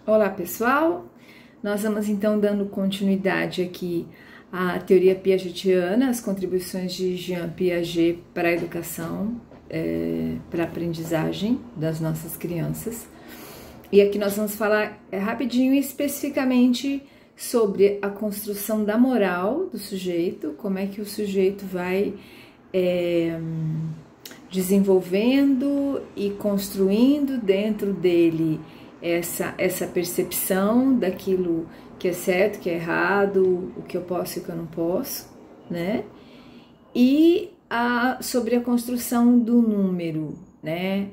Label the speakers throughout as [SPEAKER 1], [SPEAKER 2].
[SPEAKER 1] Olá pessoal, nós vamos então dando continuidade aqui à teoria piagetiana, as contribuições de Jean Piaget para a educação, para a aprendizagem das nossas crianças. E aqui nós vamos falar rapidinho e especificamente sobre a construção da moral do sujeito, como é que o sujeito vai desenvolvendo e construindo dentro dele essa percepção daquilo que é certo, que é errado, o que eu posso e o que eu não posso, né? E sobre a construção do número, né?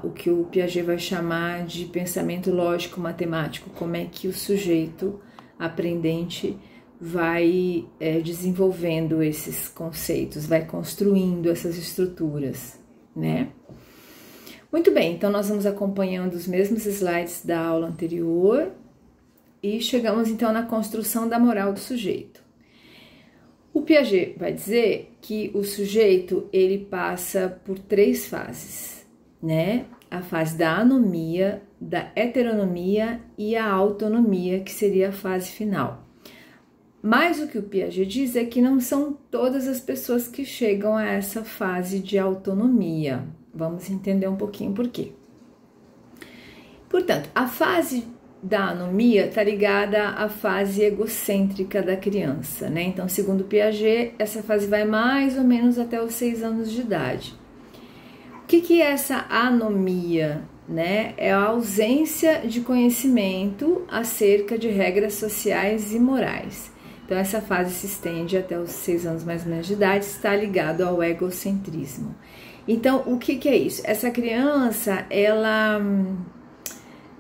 [SPEAKER 1] O que o Piaget vai chamar de pensamento lógico-matemático, como é que o sujeito aprendente vai desenvolvendo esses conceitos, vai construindo essas estruturas, né? Muito bem, então nós vamos acompanhando os mesmos slides da aula anterior e chegamos então na construção da moral do sujeito. O Piaget vai dizer que o sujeito ele passa por 3 fases, né? A fase da anomia, da heteronomia e a autonomia, que seria a fase final. Mas o que o Piaget diz é que não são todas as pessoas que chegam a essa fase de autonomia. Vamos entender um pouquinho por quê. Portanto, a fase da anomia está ligada à fase egocêntrica da criança, né? Então, segundo Piaget, essa fase vai mais ou menos até os 6 anos de idade. O que é essa anomia, né? É a ausência de conhecimento acerca de regras sociais e morais. Então, essa fase se estende até os 6 anos mais ou menos de idade, está ligado ao egocentrismo. Então, o que é isso? Essa criança, ela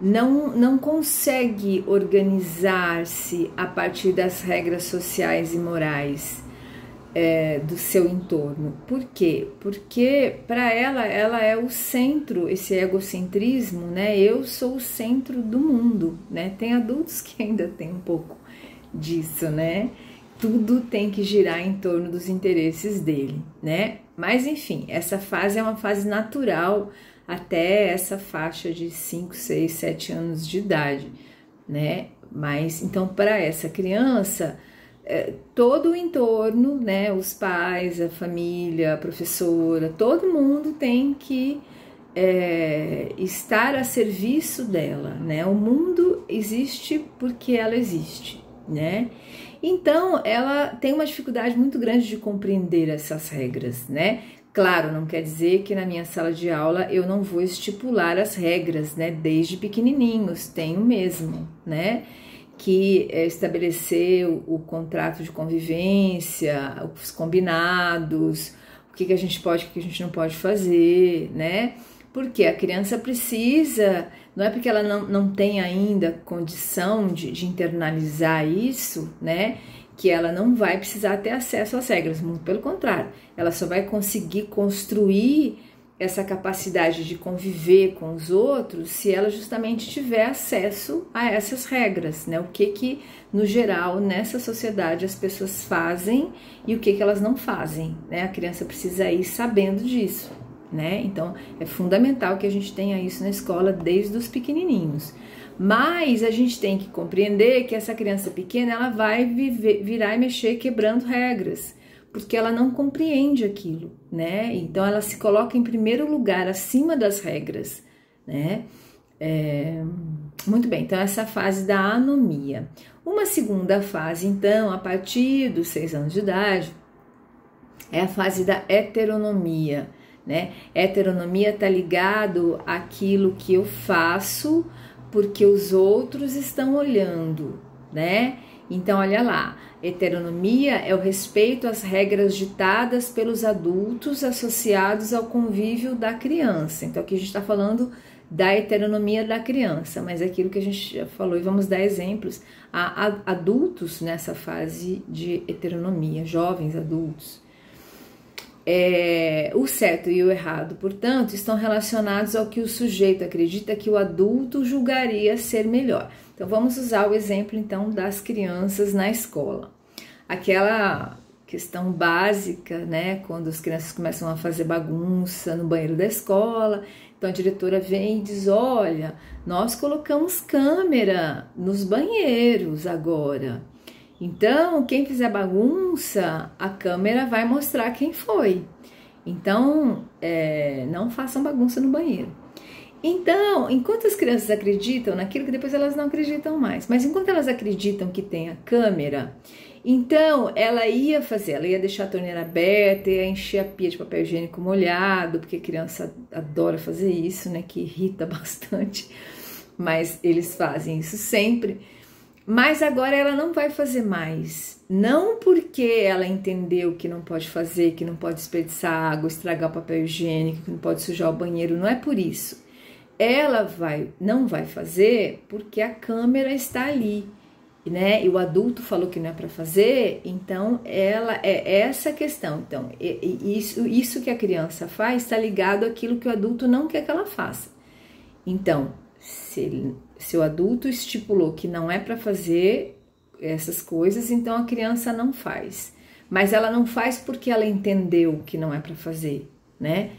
[SPEAKER 1] não consegue organizar-se a partir das regras sociais e morais do seu entorno. Por quê? Porque para ela é o centro, esse egocentrismo, né? Eu sou o centro do mundo, né? Tem adultos que ainda tem um pouco disso, né? Tudo tem que girar em torno dos interesses dele, né? Mas enfim, essa fase é uma fase natural até essa faixa de 5, 6, 7 anos de idade, né? Mas então para essa criança, todo o entorno, né? Os pais, a família, a professora, todo mundo tem que estar a serviço dela, né? O mundo existe porque ela existe, né? Então, ela tem uma dificuldade muito grande de compreender essas regras, né? Claro, não quer dizer que na minha sala de aula eu não vou estipular as regras, né? Desde pequenininhos, tenho mesmo, né? Que estabelecer o contrato de convivência, os combinados, o que a gente pode, o que a gente não pode fazer, né? Porque a criança precisa, não é porque ela não tem ainda condição de internalizar isso, né, que ela não vai precisar ter acesso às regras, muito pelo contrário, ela só vai conseguir construir essa capacidade de conviver com os outros se ela justamente tiver acesso a essas regras, né, o que no geral nessa sociedade as pessoas fazem e o que elas não fazem, né, a criança precisa ir sabendo disso. Né? Então é fundamental que a gente tenha isso na escola desde os pequenininhos, mas a gente tem que compreender que essa criança pequena ela vai virar e mexer quebrando regras, porque ela não compreende aquilo, né? Então ela se coloca em primeiro lugar acima das regras, né? Muito bem, então essa fase da anomia. Uma segunda fase, então, a partir dos 6 anos de idade, é a fase da heteronomia. Né? Heteronomia está ligado àquilo que eu faço porque os outros estão olhando, né? Então, olha lá, heteronomia é o respeito às regras ditadas pelos adultos associados ao convívio da criança. Então, aqui a gente está falando da heteronomia da criança, mas é aquilo que a gente já falou e vamos dar exemplos. Há adultos nessa fase de heteronomia, jovens adultos. O certo e o errado, portanto, estão relacionados ao que o sujeito acredita que o adulto julgaria ser melhor. Então, vamos usar o exemplo, então, das crianças na escola. Aquela questão básica, né, quando as crianças começam a fazer bagunça no banheiro da escola, Então a diretora vem e diz: olha, nós colocamos câmera nos banheiros agora. Então, quem fizer bagunça, a câmera vai mostrar quem foi. Então, não façam bagunça no banheiro. Então, enquanto as crianças acreditam naquilo, que depois elas não acreditam mais, mas enquanto elas acreditam que tem a câmera, então ela ia deixar a torneira aberta, ia encher a pia de papel higiênico molhado, porque criança adora fazer isso, né, que irrita bastante, mas eles fazem isso sempre. Mas agora ela não vai fazer mais, não porque ela entendeu que não pode fazer, que não pode desperdiçar água, estragar o papel higiênico, que não pode sujar o banheiro, não é por isso. Ela não vai fazer porque a câmera está ali, né? E o adulto falou que não é para fazer, então ela é essa questão. Então, isso que a criança faz está ligado àquilo que o adulto não quer que ela faça. Então, se o adulto estipulou que não é para fazer essas coisas, então a criança não faz. Mas ela não faz porque ela entendeu que não é para fazer, né?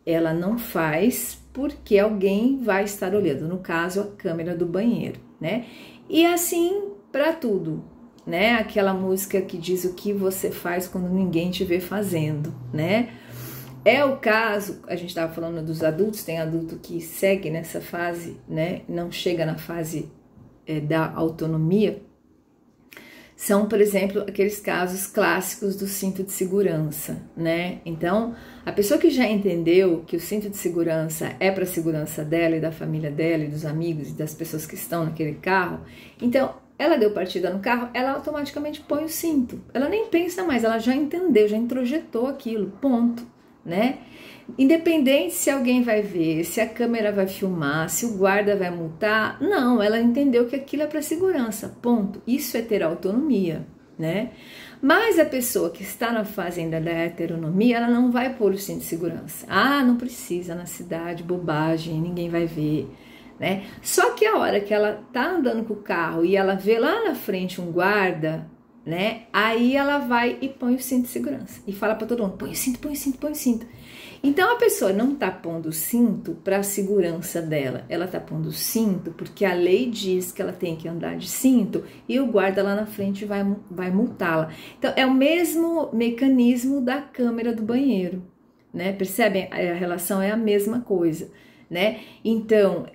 [SPEAKER 1] Ela não faz porque alguém vai estar olhando, no caso, a câmera do banheiro, né? E assim para tudo, né? Aquela música que diz o que você faz quando ninguém te vê fazendo, né? É o caso, a gente estava falando dos adultos, tem adulto que segue nessa fase, né? Não chega na fase da autonomia. São, por exemplo, aqueles casos clássicos do cinto de segurança, né? Então, a pessoa que já entendeu que o cinto de segurança é para a segurança dela e da família dela e dos amigos e das pessoas que estão naquele carro, então ela deu partida no carro, ela automaticamente põe o cinto. Ela nem pensa mais, ela já entendeu, já introjetou aquilo, ponto, né? Independente se alguém vai ver, se a câmera vai filmar, se o guarda vai multar, não, ela entendeu que aquilo é para segurança, ponto. Isso é ter autonomia, né? Mas a pessoa que está na fase ainda da heteronomia, ela não vai pôr o cinto de segurança. Ah, não precisa na cidade, bobagem, ninguém vai ver, né? Só que a hora que ela tá andando com o carro e ela vê lá na frente um guarda, né? Aí ela vai e põe o cinto de segurança e fala para todo mundo: põe o cinto, põe o cinto, põe o cinto. Então a pessoa não tá pondo o cinto para a segurança dela, ela tá pondo o cinto porque a lei diz que ela tem que andar de cinto e o guarda lá na frente vai multá-la. Então é o mesmo mecanismo da câmera do banheiro, né? Percebem? A relação é a mesma coisa, né? Então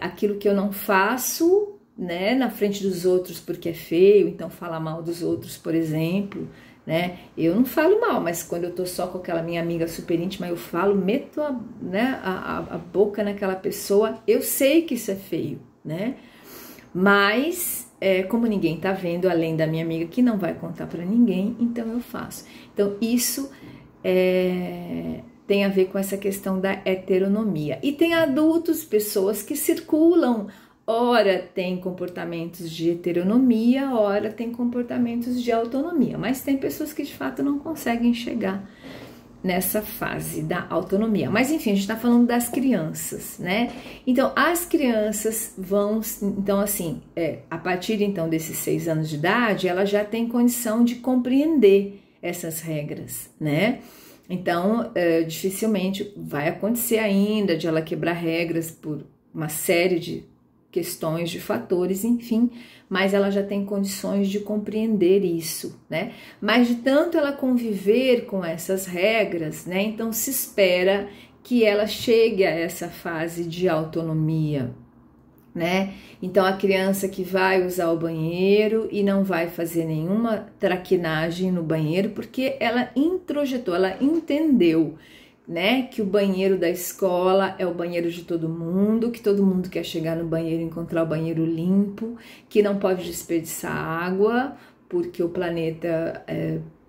[SPEAKER 1] aquilo que eu não faço, né, na frente dos outros porque é feio, então falar mal dos outros, por exemplo, né? Eu não falo mal, mas quando eu tô só com aquela minha amiga super íntima, eu falo, meto a boca naquela pessoa, eu sei que isso é feio, né? Mas como ninguém tá vendo, além da minha amiga que não vai contar para ninguém, então eu faço. Então isso tem a ver com essa questão da heteronomia. E tem adultos, pessoas que circulam, ora tem comportamentos de heteronomia, ora tem comportamentos de autonomia, mas tem pessoas que de fato não conseguem chegar nessa fase da autonomia. Mas enfim, a gente está falando das crianças, né? Então as crianças vão, então assim, a partir então desses 6 anos de idade, ela já tem condição de compreender essas regras, né? Então dificilmente vai acontecer ainda de ela quebrar regras por uma série de questões, de fatores, enfim, mas ela já tem condições de compreender isso, né? Mas de tanto ela conviver com essas regras, né? Então se espera que ela chegue a essa fase de autonomia, né? Então a criança que vai usar o banheiro e não vai fazer nenhuma traquinagem no banheiro porque ela introjetou, ela entendeu, né, que o banheiro da escola é o banheiro de todo mundo, que todo mundo quer chegar no banheiro e encontrar o banheiro limpo, que não pode desperdiçar água, porque o planeta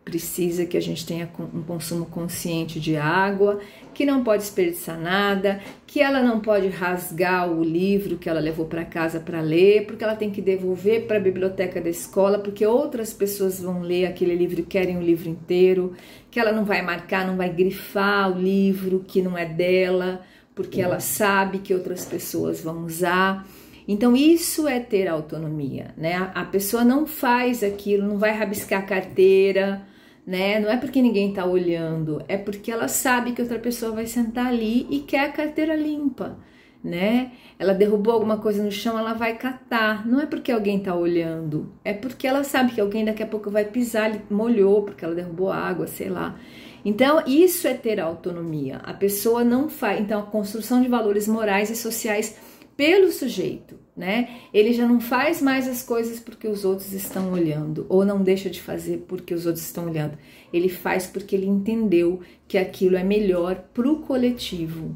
[SPEAKER 1] precisa que a gente tenha um consumo consciente de água, que não pode desperdiçar nada, que ela não pode rasgar o livro que ela levou para casa para ler, porque ela tem que devolver para a biblioteca da escola, porque outras pessoas vão ler aquele livro e querem o livro inteiro, que ela não vai marcar, não vai grifar o livro que não é dela, porque ela sabe que outras pessoas vão usar. Então isso é ter autonomia, né? A pessoa não faz aquilo, não vai rabiscar a carteira, né? Não é porque ninguém tá olhando, é porque ela sabe que outra pessoa vai sentar ali e quer a carteira limpa, né? Ela derrubou alguma coisa no chão, ela vai catar. Não é porque alguém tá olhando, é porque ela sabe que alguém daqui a pouco vai pisar, ele molhou porque ela derrubou água, sei lá. Então, isso é ter autonomia. A pessoa não faz. Então, a construção de valores morais e sociais pelo sujeito, né? Ele já não faz mais as coisas porque os outros estão olhando, ou não deixa de fazer porque os outros estão olhando. Ele faz porque ele entendeu que aquilo é melhor para o coletivo,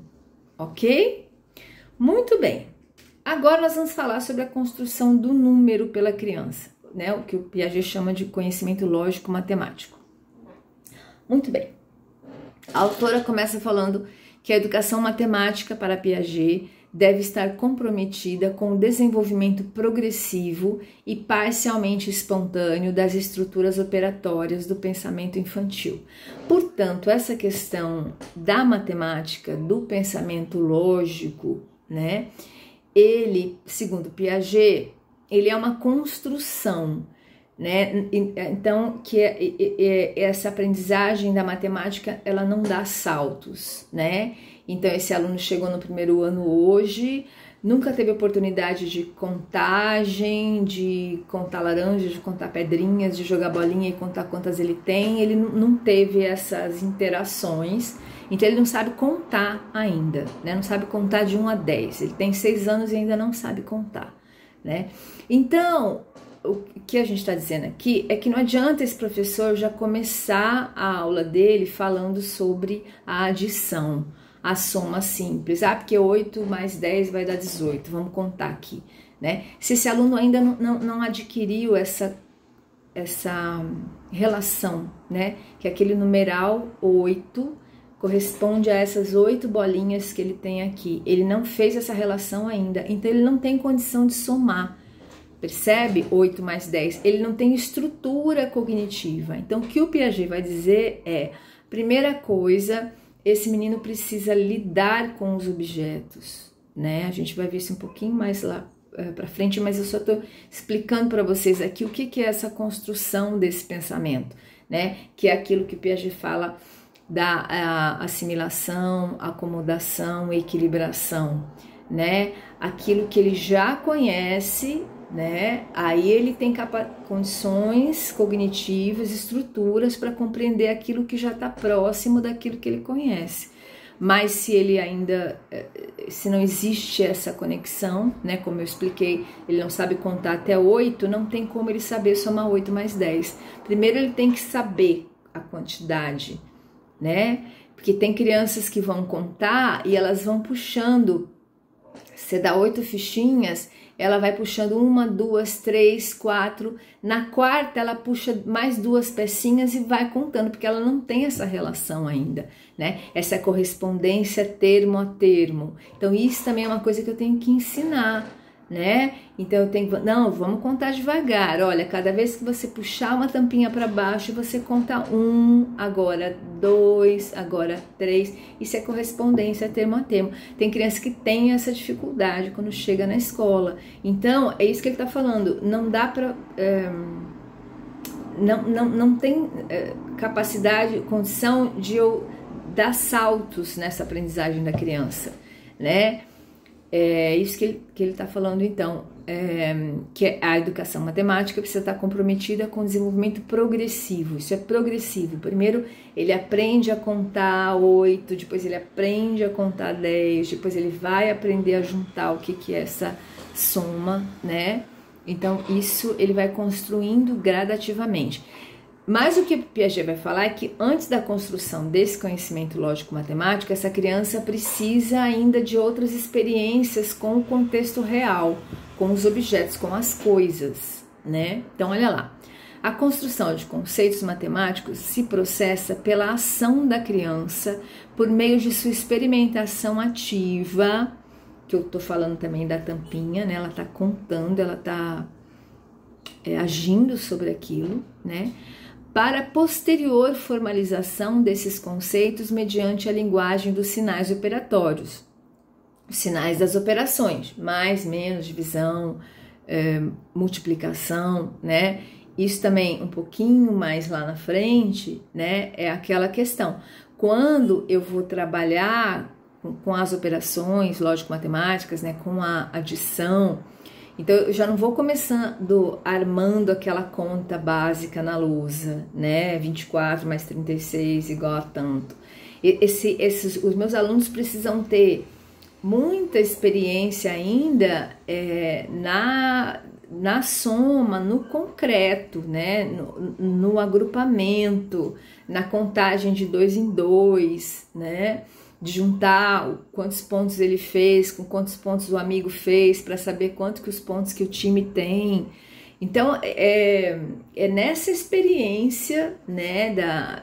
[SPEAKER 1] ok? Muito bem. Agora nós vamos falar sobre a construção do número pela criança, né? O que o Piaget chama de conhecimento lógico matemático. Muito bem. A autora começa falando que a educação matemática para Piaget deve estar comprometida com o desenvolvimento progressivo e parcialmente espontâneo das estruturas operatórias do pensamento infantil. Portanto, essa questão da matemática, do pensamento lógico, né? Ele, segundo Piaget, ele é uma construção, né? Então, essa aprendizagem da matemática, ela não dá saltos, né? Então, esse aluno chegou no primeiro ano hoje, nunca teve oportunidade de contagem, de contar laranjas, de contar pedrinhas, de jogar bolinha e contar quantas ele tem. Ele não teve essas interações, então ele não sabe contar ainda, né? Não sabe contar de 1 a 10. Ele tem 6 anos e ainda não sabe contar, né? Então, o que a gente está dizendo aqui é que não adianta esse professor já começar a aula dele falando sobre a adição, a soma simples. Porque 8 mais 10 vai dar 18, vamos contar aqui, né? Se esse aluno ainda não adquiriu essa relação, né? Que aquele numeral 8 corresponde a essas 8 bolinhas que ele tem aqui. Ele não fez essa relação ainda, então ele não tem condição de somar. Percebe? 8 mais 10. Ele não tem estrutura cognitiva. Então, o que o Piaget vai dizer é, primeira coisa, esse menino precisa lidar com os objetos, né? A gente vai ver isso um pouquinho mais lá para frente, mas eu só estou explicando para vocês aqui o que é essa construção desse pensamento, né? Que é aquilo que o Piaget fala da assimilação, acomodação, equilibração, né? Aquilo que ele já conhece, né? Aí ele tem condições cognitivas, estruturas para compreender aquilo que já está próximo daquilo que ele conhece. Mas se ele ainda, se não existe essa conexão, né? Como eu expliquei, ele não sabe contar até 8, não tem como ele saber somar 8 mais 10. Primeiro ele tem que saber a quantidade, né? Porque tem crianças que vão contar e elas vão puxando. Você dá 8 fichinhas, ela vai puxando 1, 2, 3, 4. Na quarta, ela puxa mais 2 pecinhas e vai contando, porque ela não tem essa relação ainda, né? Essa correspondência termo a termo. Então, isso também é uma coisa que eu tenho que ensinar, né? Então, eu tenho que... Não, vamos contar devagar. Olha, cada vez que você puxar uma tampinha para baixo, você conta 1, agora 2, agora 3. Isso é correspondência termo a termo. Tem criança que tem essa dificuldade quando chega na escola. Então, é isso que ele está falando. Não dá para... não tem capacidade, condição de eu dar saltos nessa aprendizagem da criança, né? É isso que ele está falando, então, que a educação matemática precisa estar comprometida com o desenvolvimento progressivo. Isso é progressivo. Primeiro ele aprende a contar 8, depois ele aprende a contar 10, depois ele vai aprender a juntar o que é essa soma, né? Então isso ele vai construindo gradativamente. Mas o que Piaget vai falar é que antes da construção desse conhecimento lógico-matemático, essa criança precisa ainda de outras experiências com o contexto real, com os objetos, com as coisas, né? Então, olha lá. A construção de conceitos matemáticos se processa pela ação da criança por meio de sua experimentação ativa, que eu tô falando também da tampinha, né? Ela tá contando, ela tá agindo sobre aquilo, né? Para posterior formalização desses conceitos mediante a linguagem dos sinais operatórios, os sinais das operações, mais, menos, divisão, multiplicação, né? isso também um pouquinho mais lá na frente, né, é aquela questão. Quando eu vou trabalhar com as operações lógico-matemáticas, né, com a adição, então eu já não vou começando armando aquela conta básica na lousa, né, 24 mais 36 igual a tanto. Os meus alunos precisam ter muita experiência ainda na soma, no concreto, né? No agrupamento, na contagem de 2 em 2, né? De juntar quantos pontos ele fez, com quantos pontos o amigo fez, para saber quanto que os pontos que o time tem. Então, é nessa experiência, né,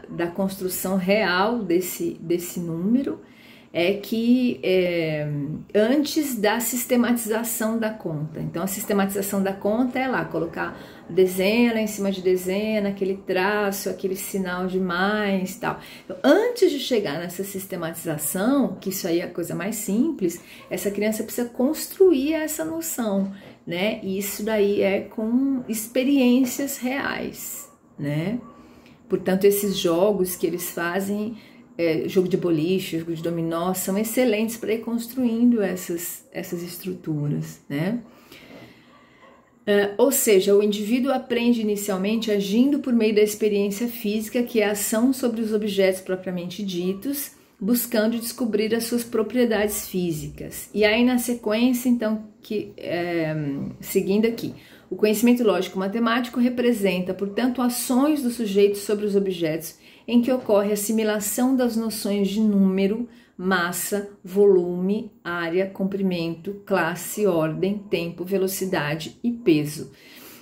[SPEAKER 1] da construção real desse número, antes da sistematização da conta. Então, a sistematização da conta é lá, colocar dezena em cima de dezena, aquele traço, aquele sinal de mais, tal. Então, antes de chegar nessa sistematização, que isso aí é a coisa mais simples, essa criança precisa construir essa noção, né? E isso daí é com experiências reais, né? Portanto, esses jogos que eles fazem, jogo de boliche, jogo de dominó, são excelentes para ir construindo essas estruturas, né? Ou seja, o indivíduo aprende inicialmente agindo por meio da experiência física, que é a ação sobre os objetos propriamente ditos, buscando descobrir as suas propriedades físicas. E aí, na sequência, então, seguindo aqui, o conhecimento lógico-matemático representa, portanto, ações do sujeito sobre os objetos em que ocorre a assimilação das noções de número, massa, volume, área, comprimento, classe, ordem, tempo, velocidade e peso.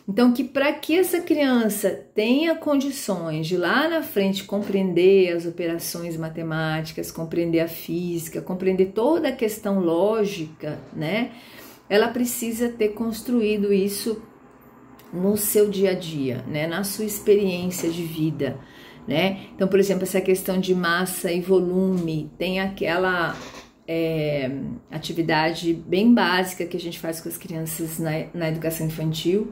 [SPEAKER 1] Então, para que essa criança tenha condições de lá na frente compreender as operações matemáticas, compreender a física, compreender toda a questão lógica, né? Ela precisa ter construído isso no seu dia a dia, né? Na sua experiência de vida, né? Então, por exemplo, essa questão de massa e volume, tem aquela atividade bem básica que a gente faz com as crianças na educação infantil,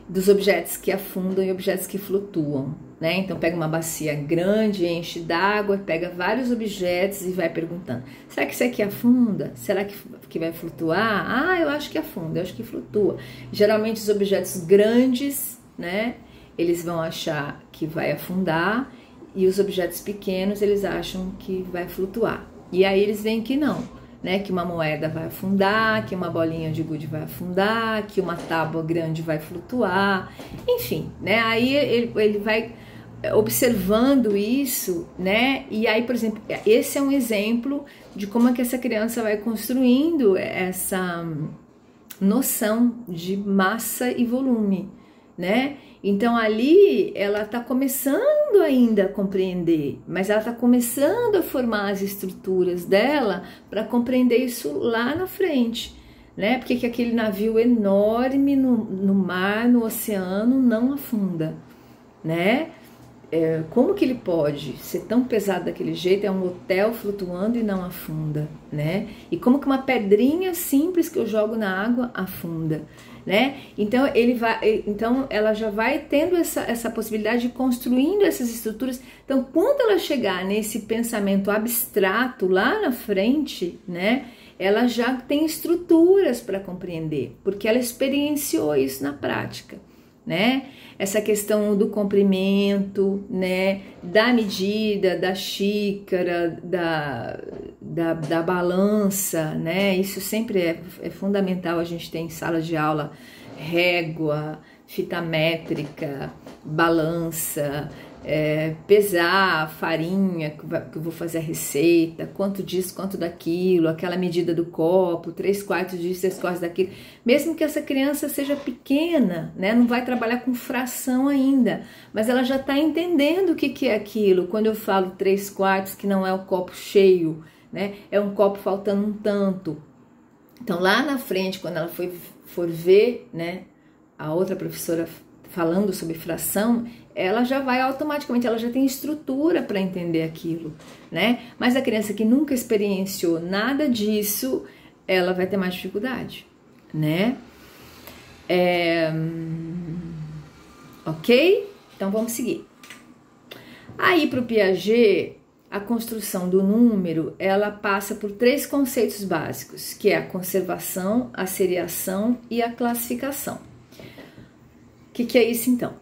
[SPEAKER 1] dos objetos que afundam e objetos que flutuam, né? Então pega uma bacia grande, enche d'água, pega vários objetos e vai perguntando: será que isso aqui afunda? Será que vai flutuar? Ah, eu acho que afunda, eu acho que flutua. Geralmente os objetos grandes, né, eles vão achar que vai afundar, e os objetos pequenos eles acham que vai flutuar. E aí eles veem que não, né? Que uma moeda vai afundar, que uma bolinha de gude vai afundar, que uma tábua grande vai flutuar, enfim, né? Aí ele vai observando isso, né? E aí, por exemplo, esse é um exemplo de como é que essa criança vai construindo essa noção de massa e volume, né? Então ali ela está começando ainda a compreender, mas ela está começando a formar as estruturas dela para compreender isso lá na frente, né? Porque que aquele navio enorme no mar, no oceano, não afunda, né? Como que ele pode ser tão pesado daquele jeito? É um hotel flutuando e não afunda, né? E como que uma pedrinha simples que eu jogo na água afunda, né? Então ela já vai tendo essa possibilidade de construindo essas estruturas. Então, quando ela chegar nesse pensamento abstrato lá na frente, né, ela já tem estruturas para compreender, porque ela experienciou isso na prática, né? Essa questão do comprimento, né, da medida, da xícara, da balança, né? Isso sempre é fundamental. A gente tem em sala de aula régua, fita métrica, balança, pesar a farinha que eu vou fazer a receita, quanto disso, quanto daquilo, aquela medida do copo, 3/4 disso, 3/4 daquilo. Mesmo que essa criança seja pequena, né, não vai trabalhar com fração ainda, mas ela já está entendendo o que é aquilo. Quando eu falo 3/4, que não é o copo cheio, né, é um copo faltando um tanto. Então lá na frente, quando ela for ver, né, a outra professora falando sobre fração, ela já vai automaticamente, ela já tem estrutura para entender aquilo, né? Mas a criança que nunca experienciou nada disso, ela vai ter mais dificuldade, né? Ok? ok? Então vamos seguir. Aí para o Piaget, a construção do número, ela passa por 3 conceitos básicos, que é a conservação, a seriação e a classificação. O que é isso então?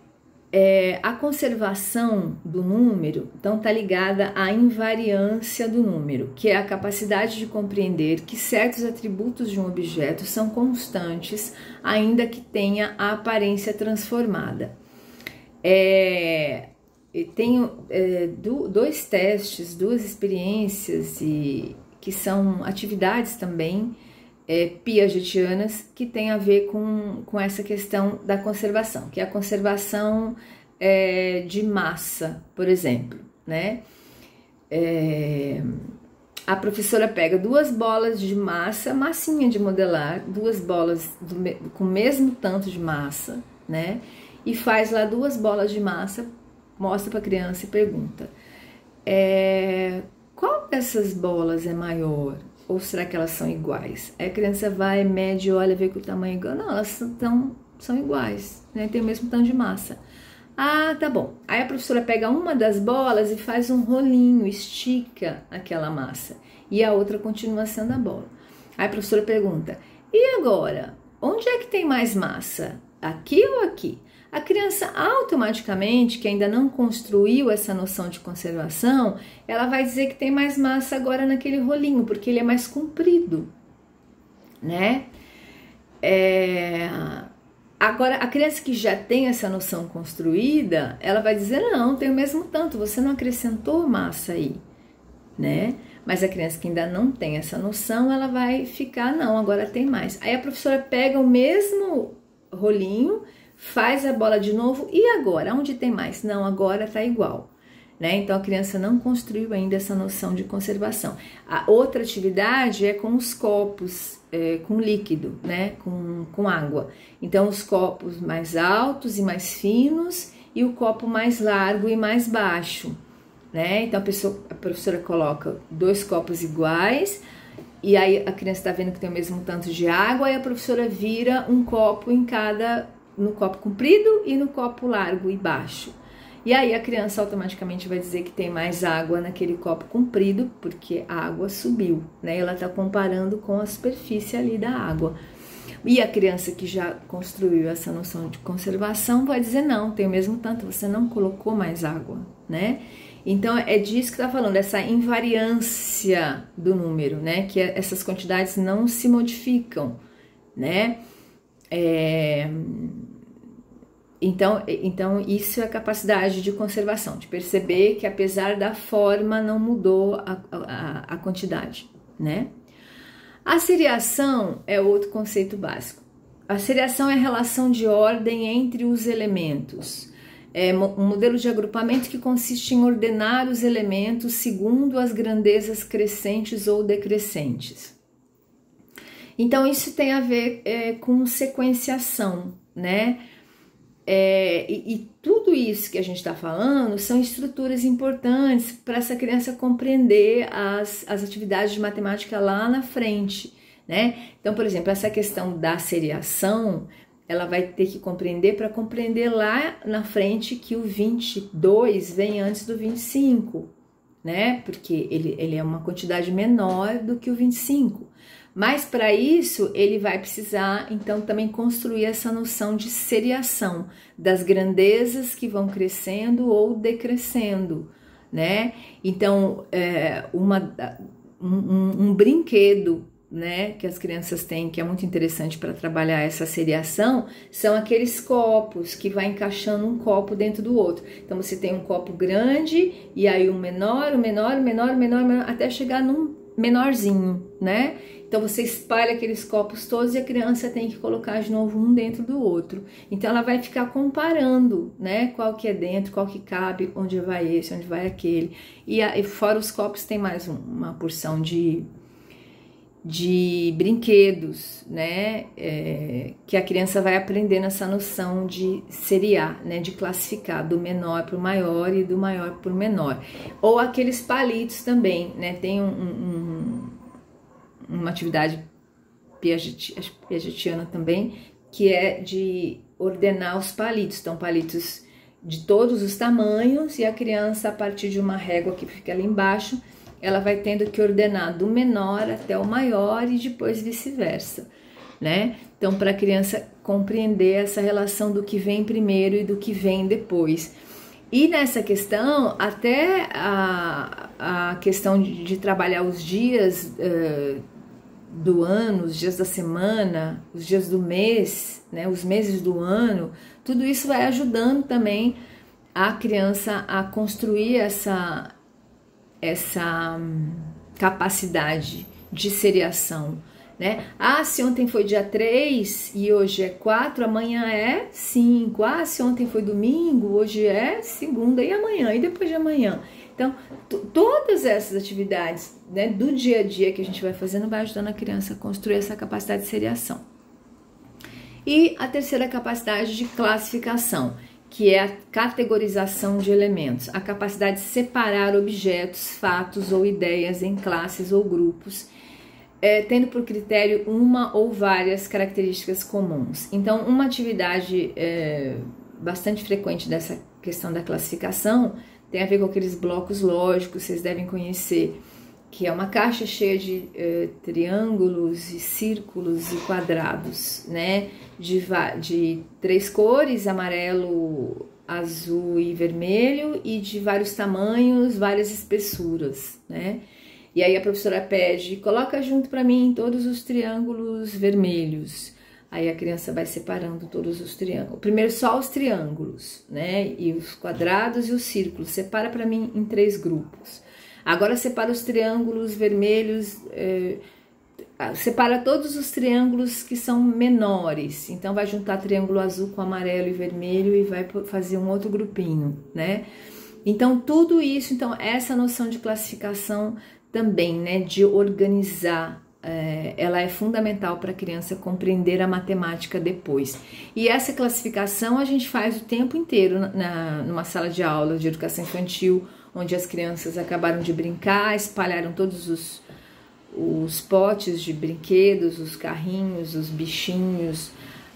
[SPEAKER 1] A conservação do número, então, está ligada à invariância do número, que é a capacidade de compreender que certos atributos de um objeto são constantes, ainda que tenha a aparência transformada. Tenho 2 testes, 2 experiências, que são atividades também piagetianas, que tem a ver com essa questão da conservação, que é a conservação de massa, por exemplo, né? A professora pega 2 bolas de massa, massinha de modelar, 2 bolas com o mesmo tanto de massa, né? E faz lá 2 bolas de massa, mostra para a criança e pergunta: qual dessas bolas é maior? Ou será que elas são iguais? Aí a criança vai, mede, olha, vê que o tamanho é igual. Não, elas são iguais, né? Tem o mesmo tanto de massa. Ah, tá bom. Aí a professora pega uma das bolas e faz um rolinho, estica aquela massa. E a outra continua sendo a bola. Aí a professora pergunta: e agora? Onde é que tem mais massa? Aqui ou aqui? A criança automaticamente, que ainda não construiu essa noção de conservação, ela vai dizer que tem mais massa agora naquele rolinho, porque ele é mais comprido, né? Agora, a criança que já tem essa noção construída, ela vai dizer: não, tem o mesmo tanto, você não acrescentou massa aí, né? Mas a criança que ainda não tem essa noção, ela vai ficar: não, agora tem mais. Aí a professora pega o mesmo rolinho, faz a bola de novo, e agora? Onde tem mais? Não, agora tá igual, né? Então a criança não construiu ainda essa noção de conservação. A outra atividade é com os copos, com líquido, né? Com água. Então os copos mais altos e mais finos e o copo mais largo e mais baixo, né? Então a professora coloca 2 copos iguais, e aí a criança está vendo que tem o mesmo tanto de água, e a professora vira um copo no copo comprido e no copo largo e baixo. E aí a criança automaticamente vai dizer que tem mais água naquele copo comprido, porque a água subiu, né? Ela está comparando com a superfície ali da água. E a criança que já construiu essa noção de conservação vai dizer: não, tem o mesmo tanto, você não colocou mais água, né? Então é disso que está falando, essa invariância do número, né? Que essas quantidades não se modificam, né? Então isso é a capacidade de conservação, de perceber que apesar da forma não mudou a quantidade, né? A seriação é outro conceito básico. A seriação é a relação de ordem entre os elementos. É um modelo de agrupamento que consiste em ordenar os elementos segundo as grandezas crescentes ou decrescentes. Então, isso tem a ver com sequenciação, né? E tudo isso que a gente está falando são estruturas importantes para essa criança compreender as atividades de matemática lá na frente, né? Então, por exemplo, essa questão da seriação, ela vai ter que compreender para compreender lá na frente que o 22 vem antes do 25, né? Porque ele é uma quantidade menor do que o 25. Mas para isso ele vai precisar então também construir essa noção de seriação das grandezas que vão crescendo ou decrescendo, né? Então um brinquedo, né, que as crianças têm, que é muito interessante para trabalhar essa seriação, são aqueles copos que vai encaixando um copo dentro do outro. Então você tem um copo grande e aí um menor, até chegar num menorzinho, né? Então você espalha aqueles copos todos e a criança tem que colocar de novo um dentro do outro. Então ela vai ficar comparando, né? Qual que é dentro, qual que cabe, onde vai esse, onde vai aquele. E fora os copos tem mais uma porção de brinquedos, né? Que a criança vai aprendendo essa noção de seriar, né? De classificar do menor para o maior e do maior para o menor. Ou aqueles palitos também, né? Tem uma atividade piagetiana também, que é de ordenar os palitos. Então, palitos de todos os tamanhos, e a criança, a partir de uma régua que fica ali embaixo, ela vai tendo que ordenar do menor até o maior e depois vice-versa, né? Então, para a criança compreender essa relação do que vem primeiro e do que vem depois. E nessa questão, até a questão de trabalhar os dias do ano, os dias da semana, os dias do mês, né, os meses do ano, tudo isso vai ajudando também a criança a construir essa capacidade de seriação, né? Ah, se ontem foi dia 3 e hoje é 4, amanhã é 5. Ah, se ontem foi domingo, hoje é segunda e amanhã, e depois de amanhã. Então, todas essas atividades, né, do dia a dia que a gente vai fazendo vai ajudando a criança a construir essa capacidade de seriação. E a terceira capacidade de classificação, que é a categorização de elementos, a capacidade de separar objetos, fatos ou ideias em classes ou grupos, tendo por critério uma ou várias características comuns. Então, uma atividade bastante frequente dessa questão da classificação tem a ver com aqueles blocos lógicos, vocês devem conhecer, que é uma caixa cheia de triângulos e círculos e quadrados, né? De 3 cores, amarelo, azul e vermelho, e de vários tamanhos, várias espessuras, né? E aí a professora pede, coloca junto para mim todos os triângulos vermelhos. Aí a criança vai separando todos os triângulos. Primeiro só os triângulos, né? E os quadrados e os círculos. Separa para mim em 3 grupos. Agora separa os triângulos vermelhos, separa todos os triângulos que são menores. Então vai juntar triângulo azul com amarelo e vermelho e vai fazer um outro grupinho, né? Então tudo isso, então essa noção de classificação também, né, de organizar, ela é fundamental para a criança compreender a matemática depois. E essa classificação a gente faz o tempo inteiro numa sala de aula de educação infantil, onde as crianças acabaram de brincar, espalharam todos os potes de brinquedos, os carrinhos, os bichinhos,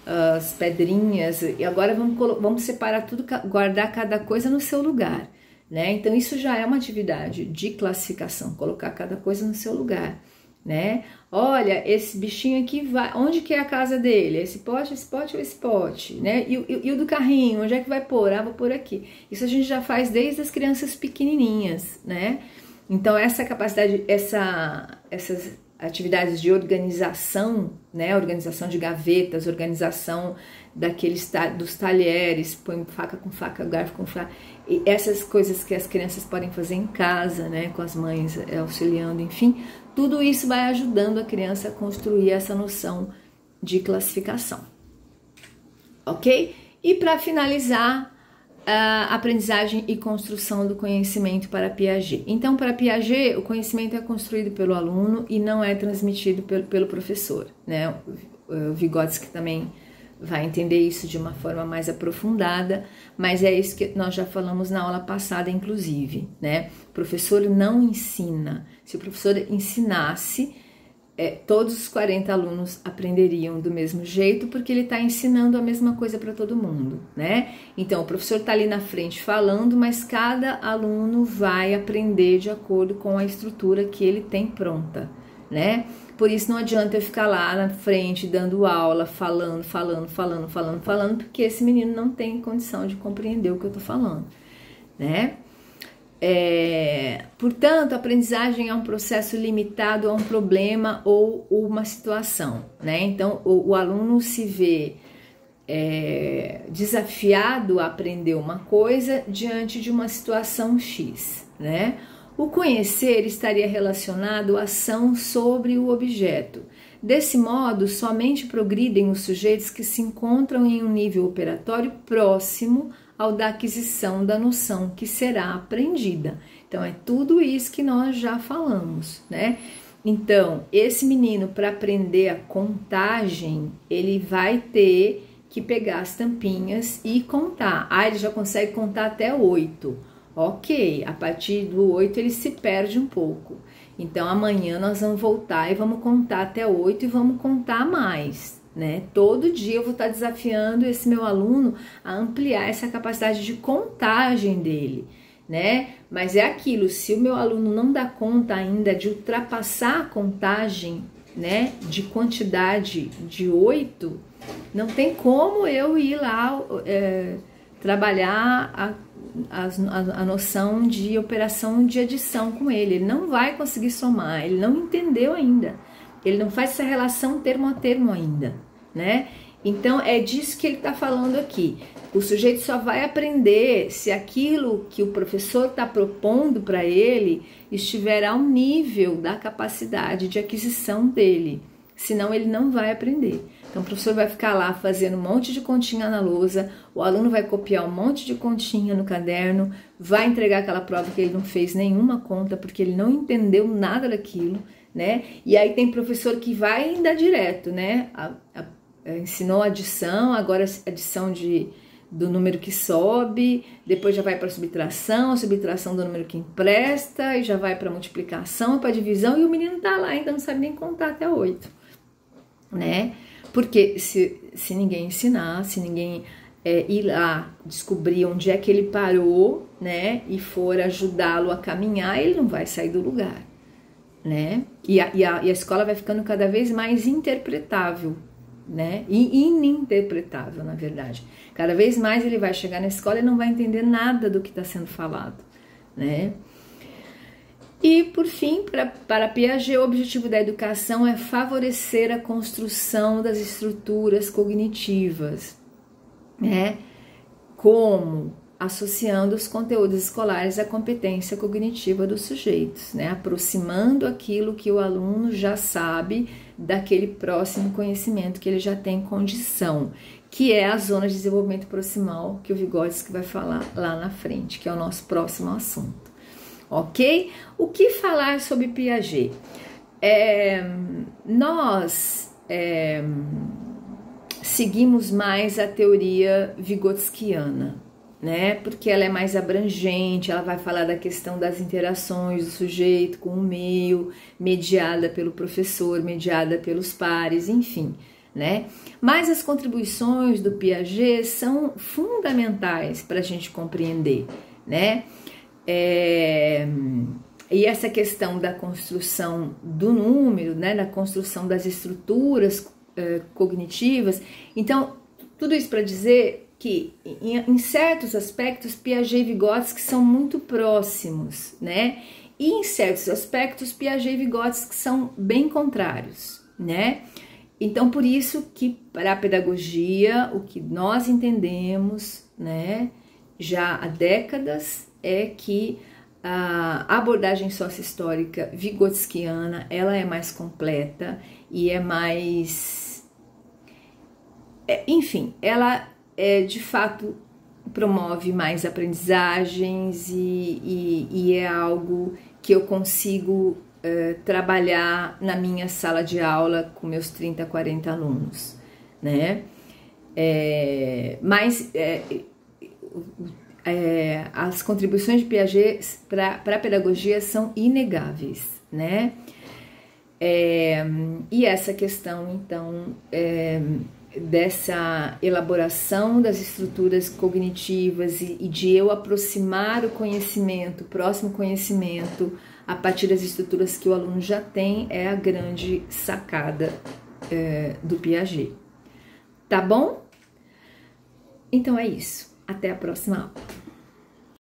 [SPEAKER 1] as pedrinhas, e agora vamos separar tudo, guardar cada coisa no seu lugar, né? Então isso já é uma atividade de classificação, colocar cada coisa no seu lugar, né? Olha, esse bichinho aqui vai, onde que é a casa dele? Esse pote ou esse pote, né? E o do carrinho, onde é que vai pôr? Ah, vou pôr aqui. Isso a gente já faz desde as crianças pequenininhas, né? Então essa capacidade, essas atividades de organização, né? Organização de gavetas, organização dos talheres, põe faca com faca, garfo com faca, e essas coisas que as crianças podem fazer em casa, né? Com as mães auxiliando, enfim. Tudo isso vai ajudando a criança a construir essa noção de classificação, ok? E para finalizar, a aprendizagem e construção do conhecimento para Piaget. Então, para Piaget, o conhecimento é construído pelo aluno e não é transmitido pelo professor, né? O Vygotsky também vai entender isso de uma forma mais aprofundada, mas é isso que nós já falamos na aula passada, inclusive, né? O professor não ensina. Se o professor ensinasse, todos os 40 alunos aprenderiam do mesmo jeito, porque ele está ensinando a mesma coisa para todo mundo, né? Então, o professor está ali na frente falando, mas cada aluno vai aprender de acordo com a estrutura que ele tem pronta, né? Por isso não adianta eu ficar lá na frente dando aula, falando, porque esse menino não tem condição de compreender o que eu tô falando, né? Portanto, a aprendizagem é um processo limitado a um problema ou uma situação, né? Então, o aluno se vê desafiado a aprender uma coisa diante de uma situação X, né? O conhecer estaria relacionado à ação sobre o objeto. Desse modo, somente progridem os sujeitos que se encontram em um nível operatório próximo ao da aquisição da noção que será aprendida. Então, é tudo isso que nós já falamos, né? Então, esse menino, para aprender a contagem, ele vai ter que pegar as tampinhas e contar. Ah, ele já consegue contar até 8. Ok, a partir do 8 ele se perde um pouco. Então amanhã nós vamos voltar e vamos contar até 8 e vamos contar mais, né? Todo dia eu vou estar desafiando esse meu aluno a ampliar essa capacidade de contagem dele, né? Mas é aquilo, se o meu aluno não dá conta ainda de ultrapassar a contagem, né, de quantidade de 8, não tem como eu ir lá trabalhar a noção de operação de adição com ele. Ele não vai conseguir somar, ele não entendeu ainda, ele não faz essa relação termo a termo ainda, né? Então é disso que ele está falando aqui. O sujeito só vai aprender se aquilo que o professor está propondo para ele estiver ao nível da capacidade de aquisição dele, senão ele não vai aprender. Então o professor vai ficar lá fazendo um monte de continha na lousa, o aluno vai copiar um monte de continha no caderno, vai entregar aquela prova que ele não fez nenhuma conta porque ele não entendeu nada daquilo, né? E aí tem professor que vai dar direto, né? Ensinou adição, agora adição do número que sobe, depois já vai para a subtração do número que empresta, e já vai para multiplicação, para divisão, e o menino tá lá, então não sabe nem contar até 8, né? Porque se ninguém ensinar, se ninguém ir lá descobrir onde é que ele parou, né, e for ajudá-lo a caminhar, ele não vai sair do lugar, né? E a escola vai ficando cada vez mais interpretável, né? E ininterpretável, na verdade. Cada vez mais ele vai chegar na escola e não vai entender nada do que está sendo falado, né? E, por fim, para Piaget, o objetivo da educação é favorecer a construção das estruturas cognitivas, né? Como associando os conteúdos escolares à competência cognitiva dos sujeitos, né? Aproximando aquilo que o aluno já sabe daquele próximo conhecimento que ele já tem condição, que é a zona de desenvolvimento proximal que o Vygotsky vai falar lá na frente, que é o nosso próximo assunto. Ok? O que falar sobre Piaget? Nós seguimos mais a teoria vygotskiana, né? Porque ela é mais abrangente, ela vai falar da questão das interações do sujeito com o meio, mediada pelo professor, mediada pelos pares, enfim, né? Mas as contribuições do Piaget são fundamentais para a gente compreender, né? E essa questão da construção do número, né, da construção das estruturas cognitivas, então, tudo isso para dizer que em certos aspectos Piaget e Vygotsky são muito próximos, né? E em certos aspectos Piaget e Vygotsky são bem contrários, né? Então, por isso que para a pedagogia, o que nós entendemos, né, já há décadas, é que a abordagem sócio-histórica vygotskiana, ela é mais completa e é mais... enfim, ela de fato promove mais aprendizagens e é algo que eu consigo trabalhar na minha sala de aula com meus 30, 40 alunos, né? Mas as contribuições de Piaget para a pedagogia são inegáveis, né? E essa questão, então, dessa elaboração das estruturas cognitivas e de eu aproximar o conhecimento, o próximo conhecimento, a partir das estruturas que o aluno já tem, é a grande sacada do Piaget. Tá bom? Então é isso. Até a próxima aula.